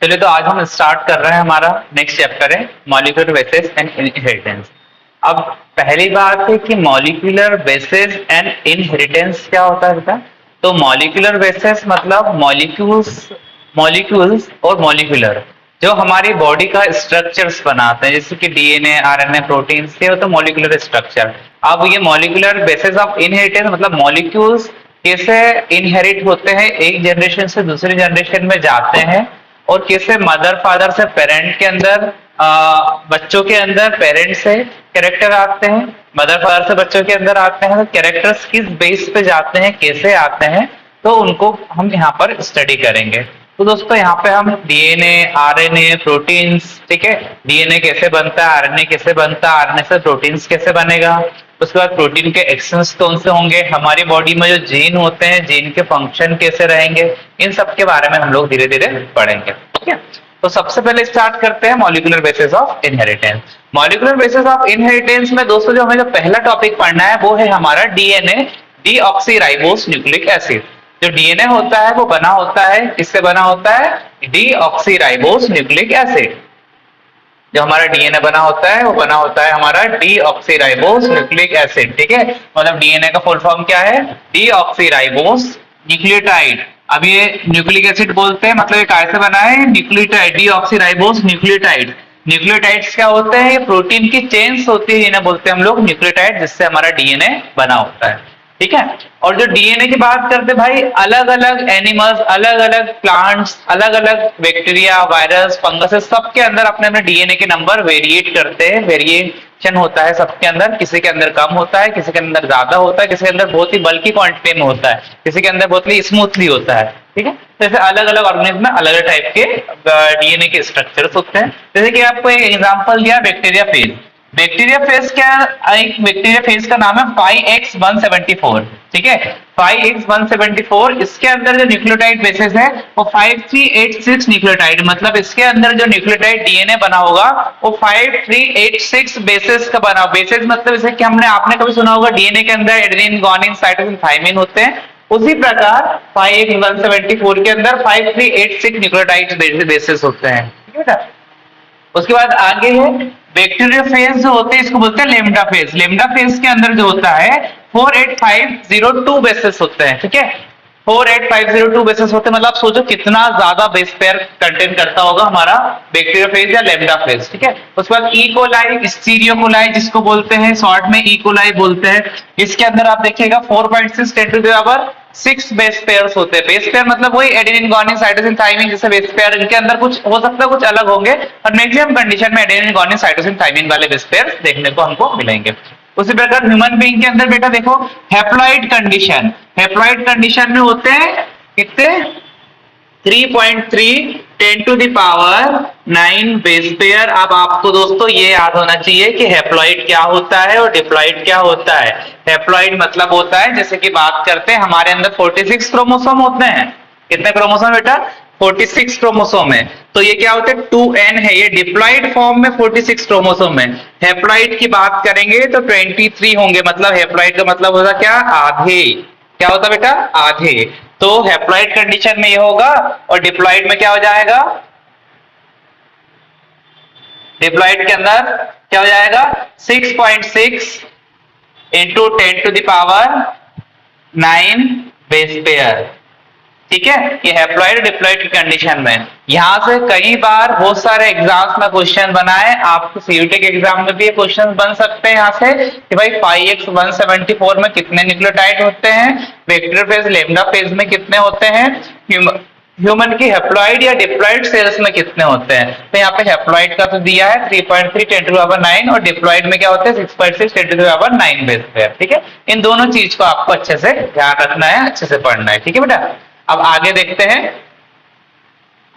चलिए तो आज हम स्टार्ट कर रहे हैं। हमारा नेक्स्ट चैप्टर है मॉलिक्यूलर बेसिस एंड इनहेरिटेंस। अब पहली बात है कि मॉलिक्यूलर बेसिस एंड इनहेरिटेंस क्या होता है बेटा। तो मॉलिक्यूलर बेसिस मतलब मॉलिक्यूल्स मॉलिक्यूल्स और मॉलिक्यूलर जो हमारी बॉडी का स्ट्रक्चर्स बनाते हैं, जैसे कि डीएनए, आरएनए, प्रोटीन्स, ये होता है मॉलिक्यूलर स्ट्रक्चर। अब ये मॉलिक्यूलर बेसिस ऑफ इनहेरिटेंस मतलब मॉलिक्यूल्स कैसे इनहेरिट होते हैं, एक जनरेशन से दूसरी जनरेशन में जाते हैं, और कैसे मदर फादर से पेरेंट के अंदर बच्चों के अंदर पेरेंट से कैरेक्टर आते हैं, मदर फादर से बच्चों के अंदर आते हैं। तो कैरेक्टर्स किस बेस पे जाते हैं, कैसे आते हैं, तो उनको हम यहाँ पर स्टडी करेंगे। तो दोस्तों यहाँ पे हम डीएनए, आरएनए, प्रोटीन्स, ठीक है, डीएनए कैसे बनता है, आरएनए कैसे बनता है, आरएनए से प्रोटीन्स कैसे बनेगा, उसके बाद प्रोटीन के एक्शंस कौन से होंगे, हमारी बॉडी में जो जीन होते हैं जीन के फंक्शन कैसे रहेंगे, इन सब के बारे में हम लोग धीरे धीरे पढ़ेंगे। ठीक है, तो सबसे पहले स्टार्ट करते हैं molecular basis of inheritance. Molecular basis of inheritance में दोस्तों जो हमें जो पहला टॉपिक पढ़ना है वो है हमारा डीएनए, डीऑक्सीराइबोस न्यूक्लिक एसिड। जो डीएनए होता है वो बना होता है, किससे बना होता है, डीऑक्सीराइबोस न्यूक्लिक एसिड। जो हमारा डीएनए बना होता है वो बना होता है हमारा डीऑक्सीराइबोस न्यूक्लिक एसिड। ठीक है, मतलब डीएनए का फुल फॉर्म क्या है, डीऑक्सीराइबोस न्यूक्लियोटाइड। अब ये न्यूक्लिक एसिड बोलते हैं, मतलब ये कैसे बना है, न्यूक्लियोटाइड, डीऑक्सीराइबोस न्यूक्लियोटाइड। न्यूक्लियोटाइड्स क्या होते हैं, ये प्रोटीन की चेन्स होती है, इन्हें बोलते हैं हम लोग न्यूक्लियोटाइड, जिससे हमारा डीएनए बना होता है। ठीक है, और जो डीएनए की बात करते भाई, अलग अलग एनिमल्स, अलग अलग प्लांट्स, अलग अलग बैक्टीरिया, वायरस, फंगस, सबके अंदर अपने अपने डीएनए के नंबर वेरिएट करते हैं, वेरिएशन होता है सबके अंदर। किसी के अंदर कम होता है, किसी के अंदर ज्यादा होता है, किसी के अंदर बहुत ही बल्कि क्वांटिटी में होता है, किसी के अंदर बहुत ही स्मूथली होता है। ठीक है, तो ऐसे अलग अलग ऑर्गेनिज्म में अलग अलग टाइप के डीएनए के स्ट्रक्चर्स होते हैं। जैसे कि आपको एक एग्जांपल दिया बैक्टीरिया फेज। बैक्टीरिया फेज क्या, एक बैक्टीरिया फेज का नाम है 5x174। ठीक है, 5x174, इसके अंदर जो न्यूक्लियोटाइड बेसिस है वो 5386 न्यूक्लियोटाइड, मतलब इसके अंदर जो न्यूक्लियोटाइड डीएनए बना होगा वो 5386 बेसिस का बना। बेसिस मतलब जैसे कि हमने आपने कभी सुना होगा डीएनए के अंदर एडेनिन, गुआनिन, साइटोसिन, थाइमिन होते हैं, उसी प्रकार 5x174 के अंदर 5386 न्यूक्लियोटाइड बेसिस होते हैं। ठीक है, उसके बाद आगे है बैक्टीरिया फेज जो होते हैं, इसको बोलते हैं लेमडा फेज। लेमडा फेज के अंदर जो होता है 48502 बेसिस होते हैं। ठीक है, 48502 बेसिस होते हैं, मतलब आप सोचो कितना ज्यादा बेस पेयर कंटेन करता होगा हमारा बैक्टीरिया फेज या लेमडा फेज। ठीक है, उसके बाद ई कोलाई, स्टीरियो कोलाई जिसको बोलते हैं, शॉर्ट में ई कोलाई बोलते हैं, इसके अंदर आप देखिएगा 4.6 10 to the power 6 base pairs होते हैं। बेस पेयर मतलब वही एडेनिन, गुआनिन, साइटोसिन, थाइमिन जैसे बेस पेयर, इनके अंदर कुछ हो सकता है, कुछ अलग होंगे, और मैक्सिमम कंडीशन में एडेनिन, गुआनिन, साइटोसिन, थाइमिन वाले बेस पेयर देखने को हमको मिलेंगे। उसी प्रकार ह्यूमन बीइंग के अंदर बेटा देखो हैप्लॉइड कंडीशन, हैप्लॉइड कंडीशन में होते हैं कितने, 3.3 10 to the power 9 base pair. अब आपको दोस्तों ये याद होना चाहिए कि हैप्लॉइड क्या होता है और डिप्लॉइड क्या होता है। हैप्लॉइड मतलब होता है, जैसे कि बात करते हैं हमारे अंदर 46 क्रोमोसोम होते हैं। कितने क्रोमोसोम बेटा, 46 क्रोमोसोम है। तो ये क्या होते हैं, 2n है, ये डिप्लॉइड फॉर्म में 46 क्रोमोसोम है। हैप्लॉइड की बात करेंगे तो 23 होंगे, मतलब हैप्लॉइड का मतलब होता क्या, आधे। क्या होता बेटा, आधे। तो हैप्लॉइड कंडीशन में ये होगा, और डिप्लॉइड में क्या हो जाएगा, डिप्लॉइड के अंदर क्या हो जाएगा, 6.6 into 10 to the power 9 base pair. ठीक है, ये हैप्लॉइड डिप्लॉइड की कंडीशन में। यहां से कई बार बहुत सारे एग्जाम्स में क्वेश्चन बनाए, आपको सीयूटी के एग्जाम में भी ये क्वेश्चन बन सकते हैं यहाँ से कि भाई 5x174 में कितने न्यूक्लियोटाइड होते हैं, बैक्टीरिया फेज लेमडा फेज में कितने होते हैं, ह्यूमन की हैप्लॉइड या डिप्लॉइड सेल्स में कितने होते हैं। तो यहाँ पे हैप्लॉइड का तो दिया है 3.3 10 टू द पावर 9, और डिप्लॉइड में क्या होते हैं 6.6 10 to the power 9 base pair. ठीक है, इन दोनों चीज को आपको अच्छे से ध्यान रखना है, अच्छे से पढ़ना है। ठीक है बेटा, अब आगे देखते हैं,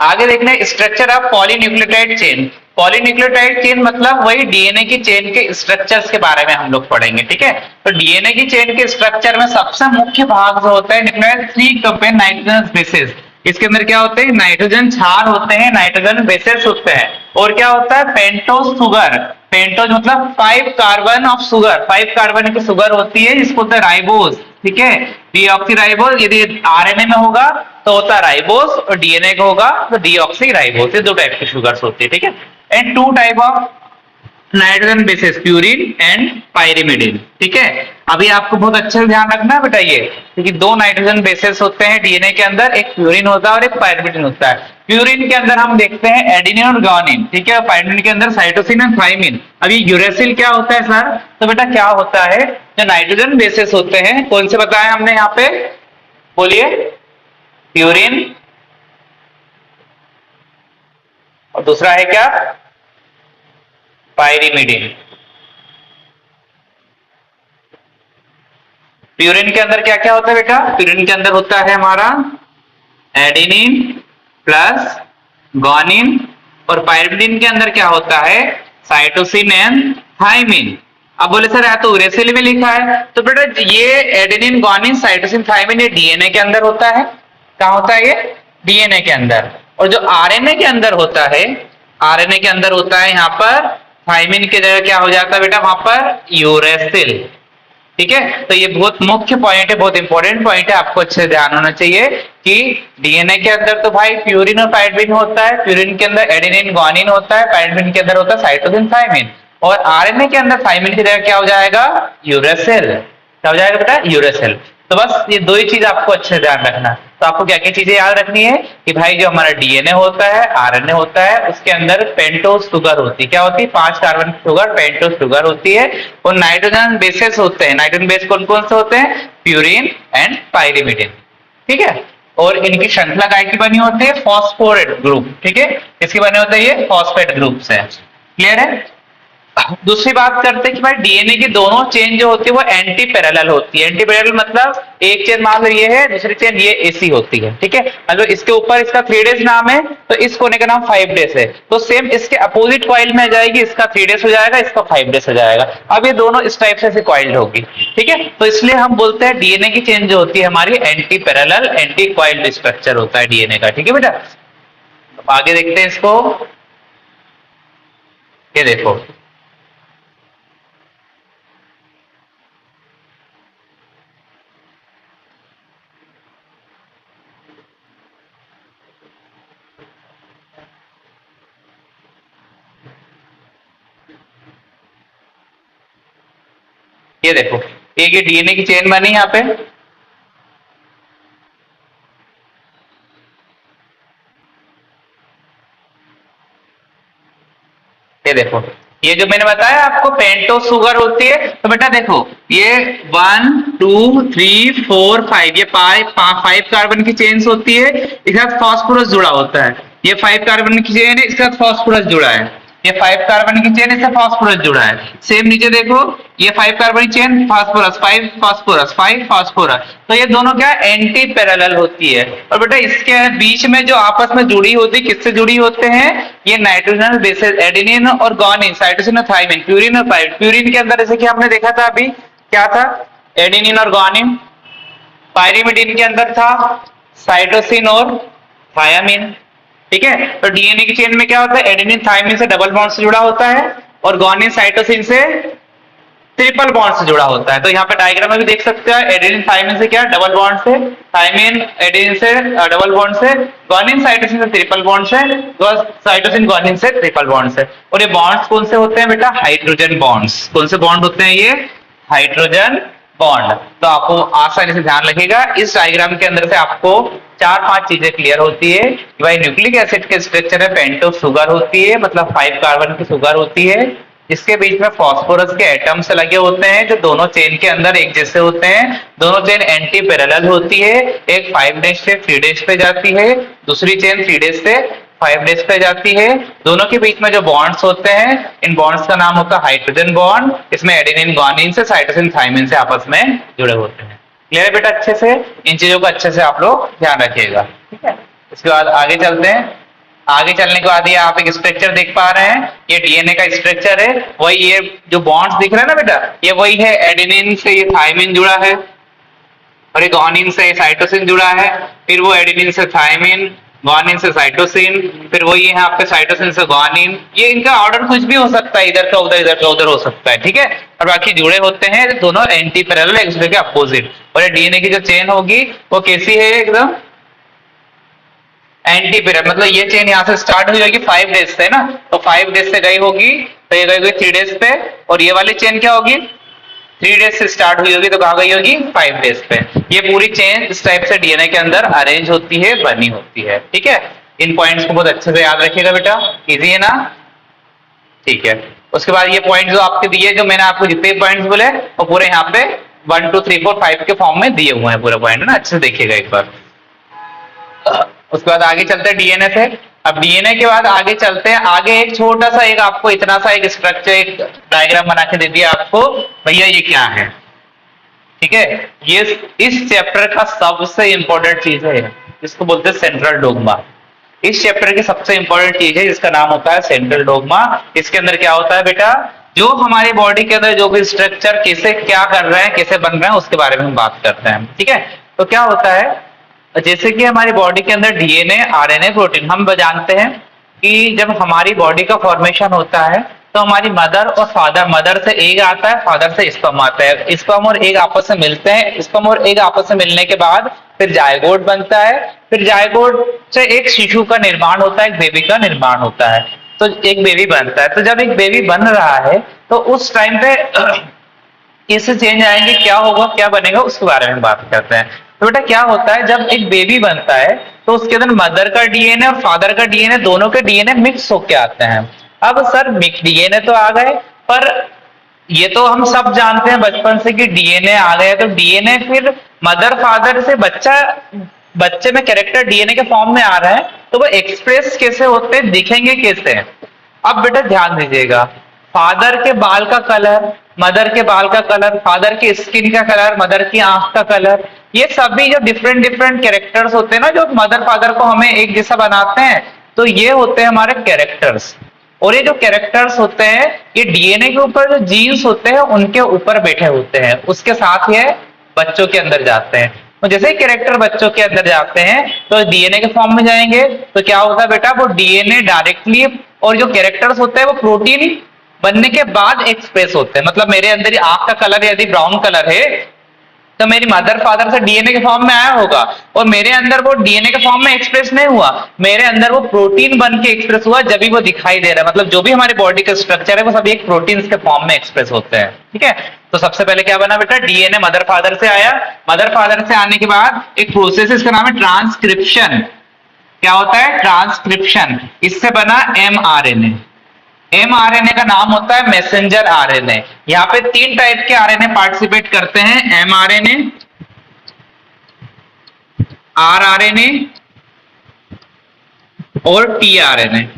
आगे देखना है structure of polynucleotide chain. Polynucleotide chain मतलब वही डीएनए की चेन के स्ट्रक्चर्स के बारे में हम लोग पढ़ेंगे। ठीक है, तो डीएनए की चेन के स्ट्रक्चर में सबसे मुख्य भाग जो होता है न्यूक्लियोटाइड 3 कंपेन नाइट्रोजन बेसिस। इसके अंदर क्या होते हैं, नाइट्रोजन क्षार होते हैं, नाइट्रोजन बेसिस होते हैं, और क्या होता है, पेंटोज सुगर। पेंटोज मतलब 5 कार्बन ऑफ सुगर, 5 कार्बन की सुगर होती है, जिसको होता है राइबोज। ठीक है, डीऑक्सीराइबोज यदि आरएनए में होगा तो तो होता है राइबोस, और डीएनए का होगा तो डीऑक्सी राइबोस। ये 2 टाइप की शुगर्स होती है, ठीक है। And 2 type of nitrogen bases, purine and pyrimidine, ठीक है। अभी आपको बहुत अच्छे से ध्यान रखना है बेटा ये, क्योंकि 2 नाइट्रोजन बेसिस होते हैं डीएनए के अंदर, एक प्यूरिन होता है और एक पाइरिमिडिन होता है। प्यूरिन के अंदर हम देखते हैं एडेनिन और गुआनिन, ठीक है। पाइरिमिडिन के अंदर साइटोसिन और थाइमिन। अब ये यूरेसिल क्या होता है सर? तो बेटा क्या होता है, जो नाइट्रोजन बेसिस होते हैं, कौन से बताए हमने यहाँ पे, बोलिए? प्यूरिन, और दूसरा है क्या? पाइरिमिडिन। प्यूरिन के अंदर क्या क्या होता है बेटा? प्यूरिन के अंदर होता है हमारा एडेनिन प्लस गुआनिन, और पाइरिमिडिन के अंदर क्या होता है? Cytosine and thymine. अब बोले सर तो यूरेसिल में लिखा है, तो बेटा ये एडेनिन गुआनिन साइटोसिन थाइमिन ये डीएनए के अंदर होता है। कहां होता है ये? डीएनए के अंदर। और जो आरएनए के अंदर होता है, आरएनए के अंदर होता है यहाँ पर थाइमिन की जगह क्या हो जाता है बेटा वहां पर? यूरेसिल, ठीक है। तो ये बहुत मुख्य पॉइंट है, बहुत इंपॉर्टेंट पॉइंट है, आपको अच्छे से ध्यान होना चाहिए कि डीएनए के अंदर तो भाई प्यूरिन और पाइरिमिडिन होता है, प्यूरिन के अंदर एडेनिन गुआनिन होता है, पाइरिमिडिन के अंदर होता है साइटोसिन थाइमिन, और आरएनए के अंदर थाइमिन की जगह क्या हो जाएगा? यूरेसिल। क्या हो जाएगा बेटा? यूरेसिल। तो बस ये 2 ही चीज आपको अच्छे से ध्यान रखना। तो आपको क्या क्या चीजें याद रखनी है कि भाई जो हमारा डीएनए होता है, आरएनए होता है, उसके अंदर पेंटोस शुगर होती है। क्या होती है? 5 कार्बन की शुगर पेंटोस शुगर होती है। और नाइट्रोजन बेसेस होते हैं। नाइट्रोजन बेस कौन कौन से होते हैं? प्यूरिन एंड पाइरिमिडिन, ठीक है। और इनकी श्रृंखला काय की बनी होती है? फॉस्फोरेट ग्रुप, ठीक है। इसकी बने होते हैं ये फॉस्फेट ग्रुप से। क्लियर है? दूसरी बात करते हैं कि भाई डीएनए की दोनों चेन जो होती है वो एंटी पैरेलल होती है। एंटी पैरेलल मतलब एक चेन मान लो ये है, दूसरी चेन ये एसी होती है, ठीक है। अगर इसके ऊपर इसका 3 डेज नाम है तो इस कोने का नाम 5 डेज है, तो सेम इसके अपोजिट कॉइल में आ जाएगी, इसका 3 डेज हो जाएगा, इसका 5 डेज हो जाएगा। अब ये दोनों इस टाइप से कॉइल्ड होगी, ठीक है। तो इसलिए हम बोलते हैं डीएनए की चेन जो होती है हमारी anti parallel anti coiled structure होता है डीएनए का, ठीक है बेटा। आगे देखते हैं इसको, ये देखो ये देखो, एक ये डीएनए की चेन बनी यहाँ पे, ये देखो, ये जो मैंने बताया आपको पेंटोस शुगर होती है। तो बेटा देखो ये 1 2 3 4 5 ये 5 कार्बन की चेन्स होती है, इसके साथ फास्फोरस जुड़ा होता है। ये 5 कार्बन की चेन है, इसके साथ फास्फोरस जुड़ा है। ये 5 कार्बन की चेन, इससे फास्फोरस जुड़ा है। सेम नीचे देखो, ये 5 कार्बन की चेन, फास्फोरस 5 फास्फोरस 5 फास्फोरस, तो ये दोनों क्या एंटी पैरेलल होती है। और बेटा इसके बीच में जो आपस में जुड़ी होती है, किससे जुड़ी होते हैं? ये नाइट्रोजन बेसेस एडेनिन और गुआनिन, साइटोसिन और थाइमिन, प्यूरिन और पाइरिमिडिन। प्यूरिन के अंदर जैसे कि हमने देखा था अभी क्या था? एडेनिन और गुआनिन। पाइरिमिडिन के अंदर था साइटोसिन और थायामिन, ठीक है। तो डीएनए की चेन में क्या होता है? एडेनिन थाइमिन से डबल बॉन्ड से जुड़ा होता है, और गुआनिन साइटोसिन से ट्रिपल बॉन्ड से जुड़ा होता है। तो यहाँ पे डायग्राम में भी देख सकते हैं, एडेनिन थाइमिन से क्या डबल बॉन्ड से, थाइमिन एडेनिन से डबल बॉन्ड से, गुआनिन साइटोसिन से ट्रिपल बॉन्ड से, साइटोसिन गुआनिन से ट्रिपल बॉन्ड से। और ये बॉन्ड्स कौन से होते हैं बेटा? Hydrogen bonds. कौन से बॉन्ड होते हैं ये? Hydrogen bond. तो आपको आसानी से ध्यान रखिएगा, इस डायग्राम के अंदर से आपको 4-5 चीजें क्लियर होती है कि भाई न्यूक्लिक एसिड के स्ट्रक्चर में पेंटोस शुगर होती है, मतलब 5 कार्बन की शुगर होती है। इसके बीच में फास्फोरस के एटम्स लगे होते हैं जो दोनों चेन के अंदर एक जैसे होते हैं। दोनों चेन एंटी पैरेलल होती है, एक 5 डेज से 3 डेज पे जाती है, दूसरी चेन 3 डेज से 5 डेज पे जाती है। दोनों के बीच में जो बॉन्ड्स होते हैं, इन बॉन्ड्स का नाम होता है हाइड्रोजन बॉन्ड। इसमें एडेनिन गुआनिन से साइटोसिन थाइमिन से आपस में जुड़े होते हैं। क्लियर है बेटा? अच्छे से इन चीजों का अच्छे से आप लोग ध्यान रखिएगा, ठीक है। इसके बाद आगे चलते हैं। आगे चलने के बाद ये आप एक स्ट्रक्चर देख पा रहे हैं, ये डीएनए का स्ट्रक्चर है। वही ये जो बॉन्ड्स दिख रहे हैं ना बेटा, ये वही है, एडेनिन से ये थाइमिन जुड़ा है, और ये गुआनिन से साइटोसिन जुड़ा है, फिर वो एडेनिन से थाइमिन, गुआनिन से साइटोसिन, फिर वही है आपके साइटोसिन से गुआनिन। ये इनका ऑर्डर कुछ भी हो सकता है, इधर का उधर, इधर का उधर हो सकता है, ठीक है। और बाकी जुड़े होते हैं दोनों एंटी पैरेलल, एक दूसरे के अपोजिट। और ये डीएनए की जो चेन होगी वो कैसी है? एकदम एंटी पीरियड मतलब ये चेन यहाँ से स्टार्ट हुई होगी 5 डेज से ना, तो 5 डेज से गई होगी, तो ये गई होगी 3 डेज पे, और ये वाली चेन क्या होगी 3 डेज से स्टार्ट हुई होगी, तो कहाँ गई होगी 5 डेज पे। ये पूरी चेन इस टाइप से डीएनए के अंदर अरेंज होती है, बनी होती है। ठीक है, इन पॉइंट्स को बहुत अच्छे से याद रखिएगा बेटा, इजी है ना। ठीक है, उसके बाद ये पॉइंट जो आपके दिए, जो मैंने आपको जितने पॉइंट्स बोले वो पूरे यहाँ पे 1 2 3 4 5 के फॉर्म में दिए हुए हैं पूरे पॉइंट ना, अच्छे से देखिएगा एक बार। उसके बाद आगे चलते हैं डीएनए से। अब डीएनए के बाद आगे चलते हैं, आगे एक छोटा सा एक आपको इतना सा एक स्ट्रक्चर, एक डायग्राम बना के दे दिया आपको, भैया ये क्या है। ठीक है, ये इस चैप्टर का सबसे इंपॉर्टेंट चीज है, जिसको बोलते हैं सेंट्रल डोग्मा। इस चैप्टर की सबसे इंपॉर्टेंट चीज है, जिसका नाम होता है सेंट्रल डोग्मा। इसके अंदर क्या होता है बेटा, जो हमारी बॉडी के अंदर जो भी स्ट्रक्चर कैसे क्या कर रहे हैं, कैसे बन रहे हैं, उसके बारे में हम बात करते हैं। ठीक है, तो क्या होता है, जैसे कि हमारी बॉडी के अंदर डीएनए आरएनए प्रोटीन, हम जानते हैं कि जब हमारी बॉडी का फॉर्मेशन होता है तो हमारी मदर और फादर, मदर से एग आता है, फादर से स्पर्म आता है, स्पर्म और एग आपस में मिलते हैं, स्पर्म और एग आपस में मिलने के बाद फिर जायगोट बनता है, फिर जायगोट से एक शिशु का निर्माण होता है, एक बेबी का निर्माण होता है, तो एक बेबी बनता है। तो जब एक बेबी बन रहा है तो उस टाइम पे कैसे चेंज आएंगे, क्या होगा, क्या बनेगा, उसके बारे में बात करते हैं। तो बेटा क्या होता है, जब एक बेबी बनता है तो उसके अंदर मदर का डीएनए और फादर का डीएनए, दोनों के डीएनए मिक्स होके आते हैं। अब सर मिक्स डीएनए तो आ गए, पर ये तो हम सब जानते हैं बचपन से कि डीएनए आ गए, तो डीएनए फिर मदर फादर से बच्चे में कैरेक्टर डीएनए के फॉर्म में आ रहा है, तो वो एक्सप्रेस कैसे होते हैं, दिखेंगे कैसे। अब बेटा ध्यान दीजिएगा, फादर के बाल का कलर, मदर के बाल का कलर, फादर की स्किन का कलर, मदर की आंख का कलर, ये सभी जो डिफरेंट डिफरेंट कैरेक्टर्स होते हैं ना, जो मदर फादर को हमें एक जैसा बनाते हैं, तो ये होते हैं हमारे कैरेक्टर्स। और ये जो कैरेक्टर्स होते हैं, ये डीएनए के ऊपर जो जीन्स होते हैं उनके ऊपर बैठे होते हैं, उसके साथ ये बच्चों के अंदर जाते हैं। तो जैसे ही कैरेक्टर बच्चों के अंदर जाते हैं तो डीएनए के फॉर्म में जाएंगे, तो क्या होता है बेटा, वो डीएनए डायरेक्टली, और जो कैरेक्टर्स होते हैं वो प्रोटीन बनने के बाद एक्सप्रेस होते हैं। मतलब मेरे अंदर आंख का कलर यदि ब्राउन कलर है तो मेरी मदर फादर से डीएनए के फॉर्म में आया होगा, और मेरे अंदर वो डीएनए के फॉर्म में एक्सप्रेस नहीं हुआ, मेरे अंदर वो प्रोटीन बन के एक्सप्रेस हुआ, जब भी वो दिखाई दे रहा है। मतलब जो भी हमारी बॉडी का स्ट्रक्चर है वो सब एक प्रोटीन के फॉर्म में एक्सप्रेस होते हैं। ठीक है, तो सबसे पहले क्या बना बेटा, डीएनए मदर फादर से आया, मदर फादर से आने के बाद एक प्रोसेस, इसका नाम है ट्रांसक्रिप्शन। क्या होता है, ट्रांसक्रिप्शन, इससे बना एमआरएनए। एमआरएनए का नाम होता है मैसेंजर आरएनए। यहाँ पे 3 टाइप के आरएनए पार्टिसिपेट करते हैं, एमआरएनए, आरआरएनए और टीआरएनए।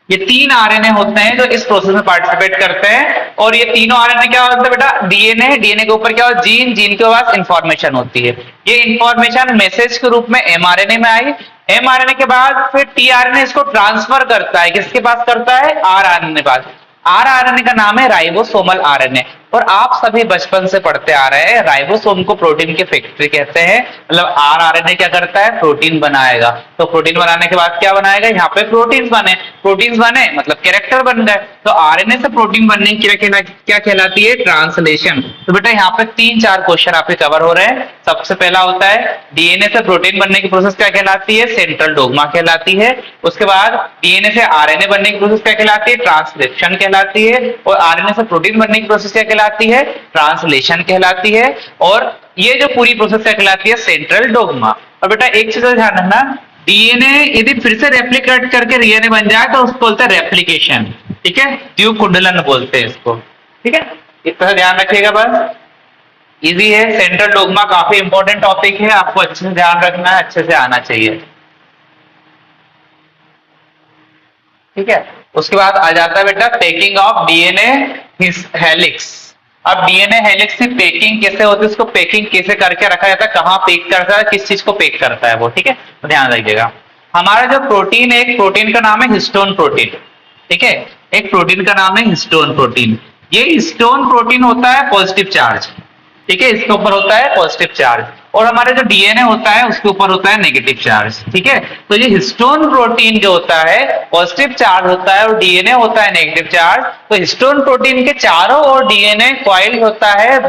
ये 3 आरएनए होते हैं जो इस प्रोसेस में पार्टिसिपेट करते हैं। और ये तीनों आरएनए क्या होता है बेटा, डीएनए, डीएनए के ऊपर क्या होता है, जीन, जीन के पास इंफॉर्मेशन होती है। ये इंफॉर्मेशन मैसेज के रूप में एमआरएनए में आई, एमआरएनए के बाद फिर टीआरएनए इसको ट्रांसफर करता है, किसके पास करता है, आरआरएनए पास। आरआरएनए का नाम है राइबोसोमल आरएनए। और आप सभी बचपन से पढ़ते आ रहे हैं, राइबोसोम को प्रोटीन की फैक्ट्री कहते हैं। मतलब आरआरएनए क्या करता है, प्रोटीन बनाएगा, तो प्रोटीन बनाने के बाद क्या बनाएगा, यहाँ पे प्रोटीन्स बने, प्रोटीन्स बने मतलब कैरेक्टर बन गए। तो आरएनए से प्रोटीन बनने की क्या कहलाती है, ट्रांसलेशन। तो बेटा यहाँ पे 3-4 क्वेश्चन आपके कवर हो रहे हैं। सबसे पहला होता है डीएनए से प्रोटीन बनने की प्रोसेस क्या कहलाती है, सेंट्रल डोग्मा कहलाती है। उसके बाद डीएनए से आरएनए बनने की प्रोसेस क्या कहलाती है, ट्रांसक्रिप्शन कहलाती है। और आरएनए से प्रोटीन बनने की प्रोसेस क्या कहलाती है, ट्रांसलेशन कहलाती है। और ये जो पूरी प्रोसेस क्या कहलाती है, सेंट्रल डोग्मा। और बेटा एक चीज ध्यान रखना, डीएनए यदि फिर से रेप्लिकेट करके डीएनए बन जाए तो उसको बोलते हैं रेप्लिकेशन। ठीक है, द्वितीय कुंडलन बोलते हैं इसको। ठीक है, इतना ध्यान रखिएगा बस, इजी है। सेंट्रल डोग्मा काफी इंपॉर्टेंट टॉपिक है, आपको अच्छे से ध्यान रखना है, अच्छे से आना चाहिए। ठीक है, उसके बाद आ जाता है बेटा पैकिंग ऑफ डीएनए हेलिक्स। अब डीएनए हेलिक्स की पैकिंग कैसे होती है, उसको पैकिंग कैसे करके रखा जाता है, कहाँ पैक करता है, किस चीज को पैक करता है वो। ठीक है, तो ध्यान रखिएगा। हमारा जो प्रोटीन है, एक प्रोटीन का नाम है हिस्टोन प्रोटीन। ठीक है, एक प्रोटीन का नाम है हिस्टोन प्रोटीन। ये हिस्टोन प्रोटीन होता है पॉजिटिव चार्ज। ठीक है, इसके ऊपर होता है पॉजिटिव चार्ज। और हमारा जो डीएनए होता है उसके ऊपर होता है नेगेटिव चार्ज, ठीक है। तो ये हिस्टोन प्रोटीन जो होता है पॉजिटिव चार्ज होता है और डीएनए होता है नेगेटिव चार्ज। तो हिस्टोन प्रोटीन के चारों ओर डीएनए कॉइल होता है,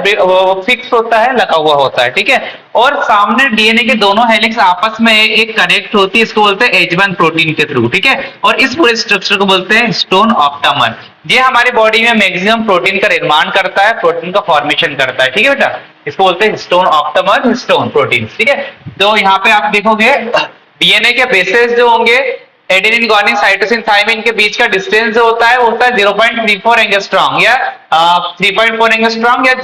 फिक्स होता है, लगा हुआ होता है, ठीक है। और सामने डीएनए के दोनों हेलिक्स आपस में एक कनेक्ट होती है, इसको बोलते हैं H1 प्रोटीन के थ्रू, ठीक है। और इस पूरे स्ट्रक्चर को बोलते हैं हिस्टोन ऑप्टामर। ये हमारी बॉडी में मैक्सिमम प्रोटीन का निर्माण करता है, प्रोटीन का फॉर्मेशन करता है, ठीक है बेटा। इसको बोलते हैं हिस्टोन ऑप्टामर, हिस्टोन प्रोटीन, ठीक है। तो यहाँ पे आप देखोगे डीएनए के बेसेस जो होंगे एडेनिन, गुआनिन, साइटोसिन, थाइमिन के बीच का डिस्टेंस जो होता है वो होता है 0.34 एंगस्ट्रॉम या 3.4 एंगस्ट्रॉम या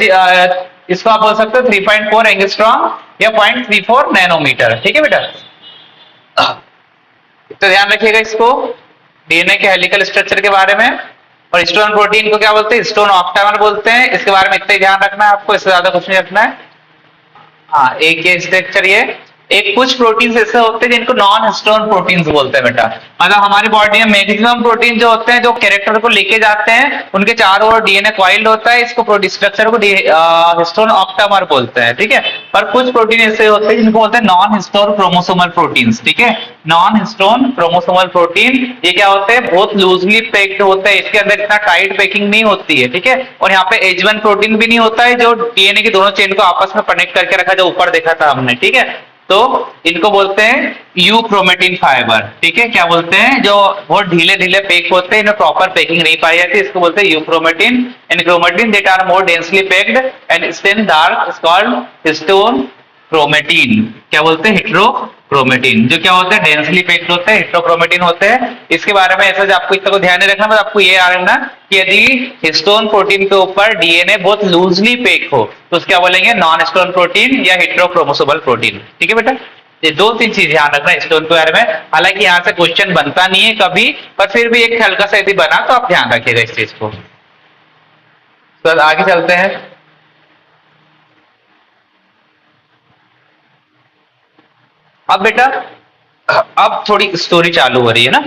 इसको आप बोल सकते हो 3.4 एंगस्ट्रॉम या 0.34 नैनोमीटर, ठीक है बेटा। तो ध्यान रखिएगा इसको, डीएनए के हेलिकल स्ट्रक्चर के बारे में। और हिस्टोन प्रोटीन को क्या बोलते हैं? हिस्टोन ऑप्टामर बोलते हैं। इसके बारे में इतना ही ध्यान रखना है आपको, इससे ज्यादा कुछ नहीं रखना है। हाँ, एक ये स्ट्रक्चर, ये एक कुछ प्रोटीन्स ऐसे होते हैं जिनको नॉन हिस्टोन प्रोटीन्स बोलते हैं बेटा। मतलब हमारी बॉडी में मैक्सिमम प्रोटीन जो होते हैं जो कैरेक्टर को लेके जाते हैं उनके चारों ओर डीएनए कॉइल्ड होता है, इसको स्ट्रक्चर को हिस्टोन ऑप्टामर बोलते हैं, ठीक है। पर कुछ प्रोटीन ऐसे होते हैं जिनको बोलते हैं नॉन हिस्टोन क्रोमोसोमल प्रोटीन्स, ठीक है। नॉन हिस्टोन क्रोमोसोमल प्रोटीन ये क्या होते हैं? बहुत लूजली पैक्ड होते हैं, इसके अंदर इतना टाइट पैकिंग नहीं होती है, ठीक है। और यहाँ पे H1 प्रोटीन भी नहीं होता है जो डीएनए की दोनों चेन को आपस में कनेक्ट करके रखा, जो ऊपर देखा था हमने, ठीक है। तो इनको बोलते हैं यू क्रोमेटिन फाइबर, ठीक है। क्या बोलते हैं? जो बहुत ढीले ढीले पैक होते हैं, इन्हें प्रॉपर पैकिंग नहीं पाई जाती, इसको बोलते हैं euchromatin. And chromatin that are more densely packed and stain dark is called histone chromatin. क्या बोलते हैं? हेट्रोक्रोमेटिन। जो क्या होते हैं? डेंसली पैक्ड होते हैं, हेट्रोक्रोमेटिन होते हैं। इसके बारे में ऐसा आपको इतना को ध्यान नहीं रखना, बस आपको ये आ रखना कि यदि हिस्टोन प्रोटीन के ऊपर डीएनए बहुत लूजली पैक हो तो उसको क्या बोलेंगे? नॉन हिस्टोन प्रोटीन या हेट्रोक्रोमोसोमल प्रोटीन, ठीक है बेटा। ये दो तीन चीज ध्यान रखना हिस्टोन के बारे में। हालांकि यहाँ से क्वेश्चन बनता नहीं है कभी, पर फिर भी एक हल्का सा यदि बना तो आप ध्यान रखिएगा इस चीज को। तो आगे चलते हैं। अब बेटा अब थोड़ी स्टोरी चालू हो रही है ना।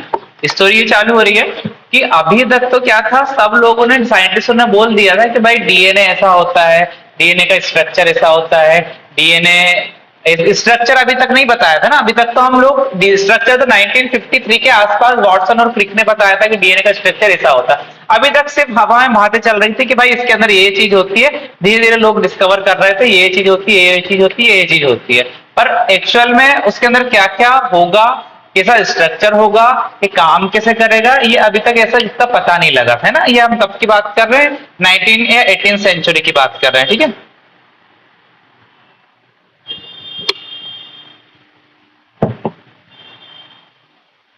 स्टोरी ये चालू हो रही है कि अभी तक तो क्या था, सब लोगों ने, साइंटिस्टों ने बोल दिया था कि भाई डीएनए ऐसा होता है, डीएनए का स्ट्रक्चर ऐसा होता है, डीएनए स्ट्रक्चर अभी तक नहीं बताया था ना। अभी तक तो हम लोग स्ट्रक्चर तो 1953 के आसपास वॉटसन और क्रिक ने बताया था कि डीएनए का स्ट्रक्चर ऐसा होता है। अभी तक सिर्फ हवा में बातें चल रही थी कि भाई इसके अंदर ये चीज होती है। धीरे धीरे लोग डिस्कवर कर रहे थे ये चीज होती है, ये चीज होती है, ये चीज होती है। पर एक्चुअल में उसके अंदर क्या क्या होगा, कैसा स्ट्रक्चर होगा, ये काम कैसे करेगा, ये अभी तक ऐसा जितना पता नहीं लगा है ना। ये हम कब की बात कर रहे हैं? 19 या 18 सेंचुरी की बात कर रहे हैं, ठीक है।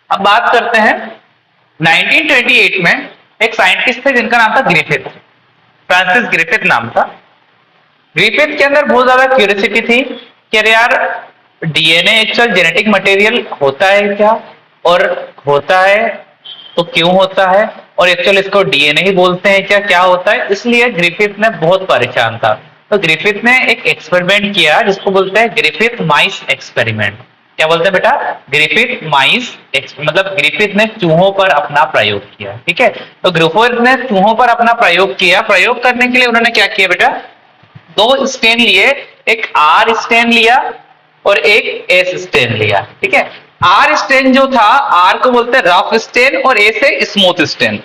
अब बात करते हैं 1928 में एक साइंटिस्ट थे जिनका नाम था ग्रिफिथ, फ्रांसिस ग्रिफिथ नाम था। ग्रिफिथ के अंदर बहुत ज्यादा क्यूरियोसिटी थी कि अरे यार डीएनए एक्चुअल जेनेटिक मटेरियल होता है क्या, और होता है तो क्यों होता है, और एक्चुअल इसको डीएनए ही बोलते हैं क्या, क्या होता है। इसलिए ग्रिफिथ ने बहुत परेशान था। तो ग्रिफिथ ने एक एक्सपेरिमेंट किया जिसको बोलते हैं ग्रिफिथ माइस एक्सपेरिमेंट। क्या बोलते हैं बेटा? ग्रिफिथ माइस, मतलब ग्रिफिथ ने चूहों पर अपना प्रयोग किया, ठीक है। तो ग्रिफिथ ने चूहों पर अपना प्रयोग किया। प्रयोग करने के लिए उन्होंने क्या किया बेटा? दो स्टेन लिए, एक आर स्टेन लिया और एक एस स्टेन लिया, ठीक है। आर स्टेन जो था, आर को बोलते हैं रफ स्टेन और ए से स्मूथ स्टेन।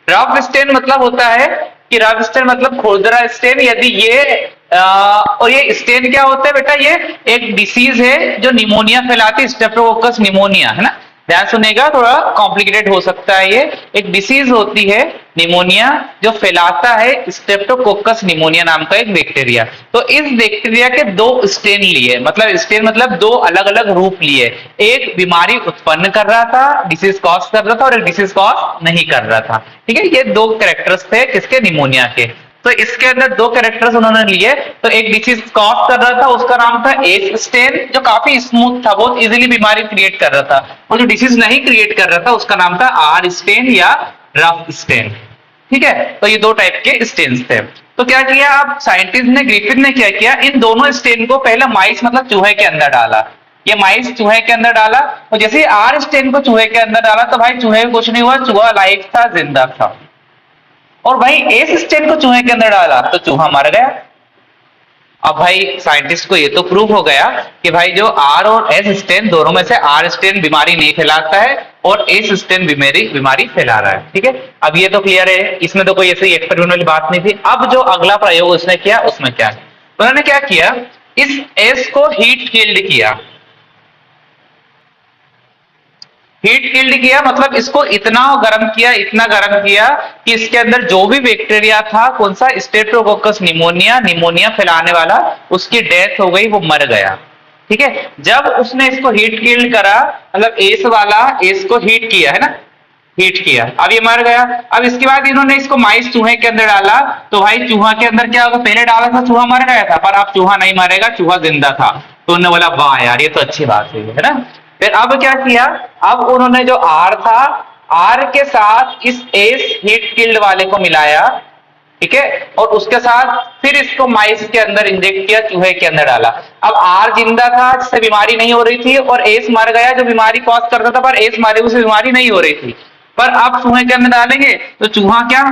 रफ स्टेन मतलब होता है कि रफ स्टेन मतलब खुरदरा स्टेन। यदि ये और ये स्टेन क्या होता है बेटा? ये एक डिसीज है जो निमोनिया फैलाती है, स्टेप्टोकोकस निमोनिया, है ना। ध्यान सुनेगा, थोड़ा कॉम्प्लिकेटेड हो सकता है। ये एक डिसीज होती है निमोनिया जो फैलाता है स्टेप्टोकोकस निमोनिया नाम का एक बैक्टीरिया। तो इस बैक्टीरिया के दो स्टेन लिए, मतलब स्टेन मतलब दो अलग अलग रूप लिए। एक बीमारी उत्पन्न कर रहा था, डिसीज कॉज कर रहा था, और एक डिसीज कॉज नहीं कर रहा था, ठीक है। ये दो कैरेक्टर्स थे किसके? निमोनिया के। तो इसके अंदर दो कैरेक्टर्स उन्होंने लिए। तो एक डिसीज कॉज कर रहा था, उसका नाम था एस स्टेन, जो काफी स्मूथ था, बहुत इजीली बीमारी क्रिएट कर रहा था। और जो डिसीज नहीं क्रिएट कर रहा था उसका नाम था आर स्टेन या रफ स्टेन, ठीक है। तो ये दो टाइप के स्टेन्स थे। तो क्या किया अब साइंटिस्ट ने, ग्रिफिथ ने क्या किया? इन दोनों स्टेन को पहले माइस मतलब चूहे के अंदर डाला। ये माइस चूहे के अंदर डाला, और जैसे ही आर स्टेन को चूहे के अंदर डाला तो भाई चूहे कुछ नहीं हुआ, चूहा लाइफ था, जिंदा था। और भाई एस स्टेन को चूहे के अंदर डाला तो चूहा मर गया। अब भाई साइंटिस्ट को ये तो प्रूव हो गया कि भाई जो आर और एस स्टेन दोनों में से आर स्टेन बीमारी नहीं फैलाता है और एस स्टेन बीमारी फैला रहा है। ठीक है, अब ये तो क्लियर है, इसमें तो कोई ऐसी एक्सपेरिमेंट वाली बात नहीं थी। अब जो अगला प्रयोग उसने किया उसमें क्या है, उन्होंने क्या किया, इस एस को हीट शील्ड किया। हीट शील्ड किया मतलब इसको इतना गर्म किया, इतना गर्म किया कि इसके अंदर जो भी बैक्टीरिया था, कौन सा, स्टेप्टोकोकस निमोनिया फैलाने वाला, उसकी डेथ हो गई, वो मर गया। ठीक है, जब उसने इसको हीट शील्ड करा, मतलब एस वाला एस को हीट किया है ना, हीट किया, अब ये मर गया। अब इसके बाद इन्होंने इसको माइस चूहे के अंदर डाला, तो भाई चूहा के अंदर क्या होगा, पहले डाला था चूहा मर गया था, पर अब चूहा नहीं मरेगा, चूहा जिंदा था। तो उन्होंने बोला वाह यार ये तो अच्छी बात है ना। फिर अब क्या किया, अब उन्होंने जो आर था, आर के साथ इस एस हीट शील्ड वाले को मिलाया, ठीक है, और उसके साथ फिर इसको माइस के अंदर इंजेक्ट किया, चूहे के अंदर डाला। अब आर जिंदा था जिससे बीमारी नहीं हो रही थी, और एस मर गया जो बीमारी कॉज करता था, पर एस मरे उसे बीमारी नहीं हो रही थी। पर अब चूहे के अंदर डालेंगे तो चूहा क्या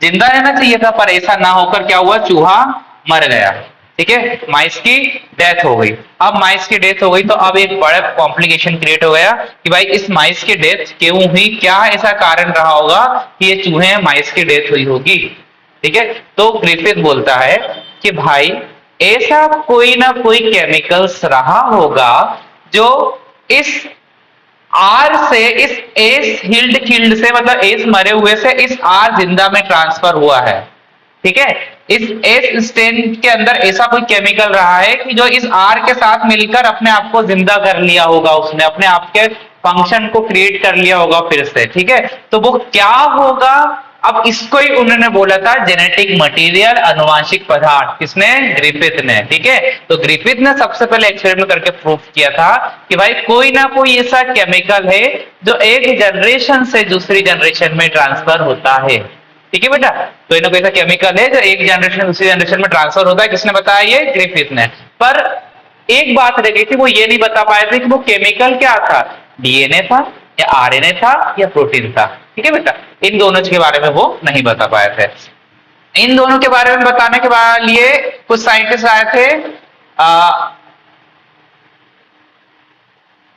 जिंदा रहना चाहिए था, पर ऐसा ना होकर क्या हुआ, चूहा मर गया। ठीक है, माइस की डेथ हो गई। अब माइस की डेथ हो गई तो अब एक बड़ा कॉम्प्लिकेशन क्रिएट हो गया कि भाई इस माइस की डेथ क्यों हुई, क्या ऐसा कारण रहा होगा कि ये चूहे माइस की डेथ हुई होगी। ठीक है, तो ग्रिफिथ बोलता है कि भाई ऐसा कोई ना कोई केमिकल्स रहा होगा जो इस आर से, इस एस हील्ड कील्ड से, मतलब एस मरे हुए से इस आर जिंदा में ट्रांसफर हुआ है। ठीक है, इस एस स्टेन के अंदर ऐसा कोई केमिकल रहा है कि जो इस आर के साथ मिलकर अपने आप को जिंदा कर लिया होगा, उसने अपने आप के फंक्शन को क्रिएट कर लिया होगा फिर से। ठीक है, तो वो क्या होगा, अब इसको ही उन्होंने बोला था जेनेटिक मटेरियल, अनुवांशिक पदार्थ, किसने, ग्रिफिथ ने। ठीक है, तो ग्रिफिथ ने सबसे पहले एक्सपेरिमेंट करके प्रूफ किया था कि भाई कोई ना कोई ऐसा केमिकल है जो एक जनरेशन से दूसरी जनरेशन में ट्रांसफर होता है। ठीक है बेटा, तो इन्होंने कोई ऐसा केमिकल है जो एक जनरेशन दूसरी जनरेशन में ट्रांसफर होता है, किसने बताया, ये ग्रिफिथ ने। पर एक बात रह गई थी, वो ये नहीं बता पाए थे कि वो केमिकल क्या था, डीएनए था या आरएनए था या प्रोटीन था। ठीक है बेटा, इन दोनों के बारे में वो नहीं बता पाए थे। इन दोनों के बारे में बताने के लिए कुछ साइंटिस्ट आए थे,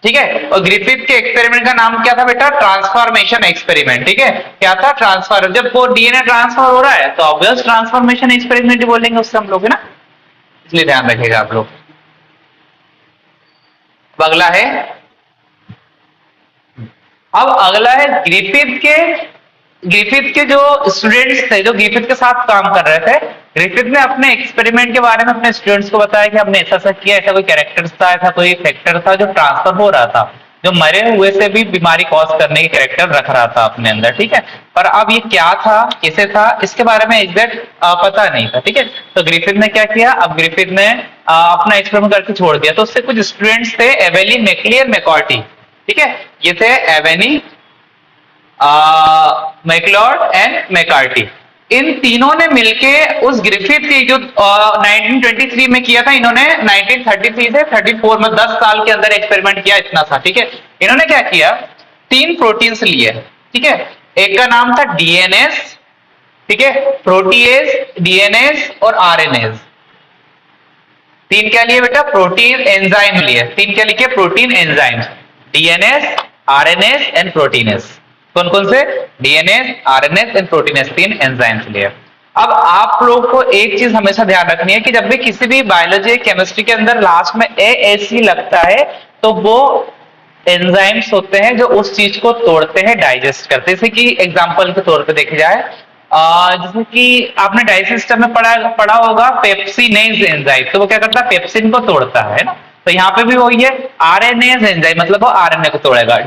ठीक है, और ग्रिफिथ के एक्सपेरिमेंट का नाम क्या था बेटा, ट्रांसफॉर्मेशन एक्सपेरिमेंट। ठीक है, क्या था, ट्रांसफर, जब वो डीएनए ट्रांसफर हो रहा है तो ऑब्वियस ट्रांसफॉर्मेशन एक्सपेरिमेंट ही बोलेंगे उससे हम लोग, है ना, इसलिए ध्यान रखिएगा आप लोग। अगला है, अब अगला है ग्रिफिथ के जो स्टूडेंट्स थे, जो ग्रिफिथ के साथ काम कर रहे थे, ग्रिफिथ ने अपने एक्सपेरिमेंट के बारे में अपने स्टूडेंट्स को बताया कि हमने ऐसा किया, ऐसा कोई कैरेक्टर्स था, ऐसा कोई फैक्टर था जो ट्रांसफर हो रहा था, जो मरे हुए से भी बीमारी कॉज करने की कैरेक्टर रख रहा था अपने अंदर। ठीक है, पर अब ये क्या था, कैसे था, इसके बारे में एग्जैक्ट पता नहीं था। ठीक है, तो ग्रिफिथ ने क्या किया, अब ग्रिफिथ ने अपना एक्सपेरिमेंट करके छोड़ दिया। तो उससे कुछ स्टूडेंट्स थे, एवेली, मैकली और मैकॉर्टी। ठीक है, ये थे एवेनी, मैकलॉड एंड मैकार्टी। इन तीनों ने मिलके उस ग्रिफिथ की जो 1923 में किया था, इन्होंने 1933 से 34 में 10 साल के अंदर एक्सपेरिमेंट किया, इतना सा। ठीक है, इन्होंने क्या किया, 3 प्रोटीन्स लिए। ठीक है, एक का नाम था डीएनएस, ठीक है, प्रोटीएज, डीएनएस और आरएनएस। 3 क्या लिए बेटा, प्रोटीन एंजाइम लिए। 3 क्या लिखे, protein enzyme, DNase, RNase and proteinase. कौन कौन से, DNase, RNase and proteinase, 3 enzymes लिए। अब आप लोग को एक चीज हमेशा ध्यान रखनी है कि जब भी किसी भी बायोलॉजी केमिस्ट्री के अंदर लास्ट में एएससी लगता है तो वो एंजाइम्स होते हैं जो उस चीज को तोड़ते हैं, डाइजेस्ट करते हैं। जैसे कि एग्जांपल के तौर पे देखी जाए, जैसे कि आपने डाइजेस्ट सिस्टम में पढ़ा होगा पेप्सिनेज एंजाइम, तो वो क्या करता है, पेप्सिन को तोड़ता है ना। तो यहाँ पे भी वही है, आरएनएज एंजाइम, मतलब वो आरएनए को तोड़ेगा।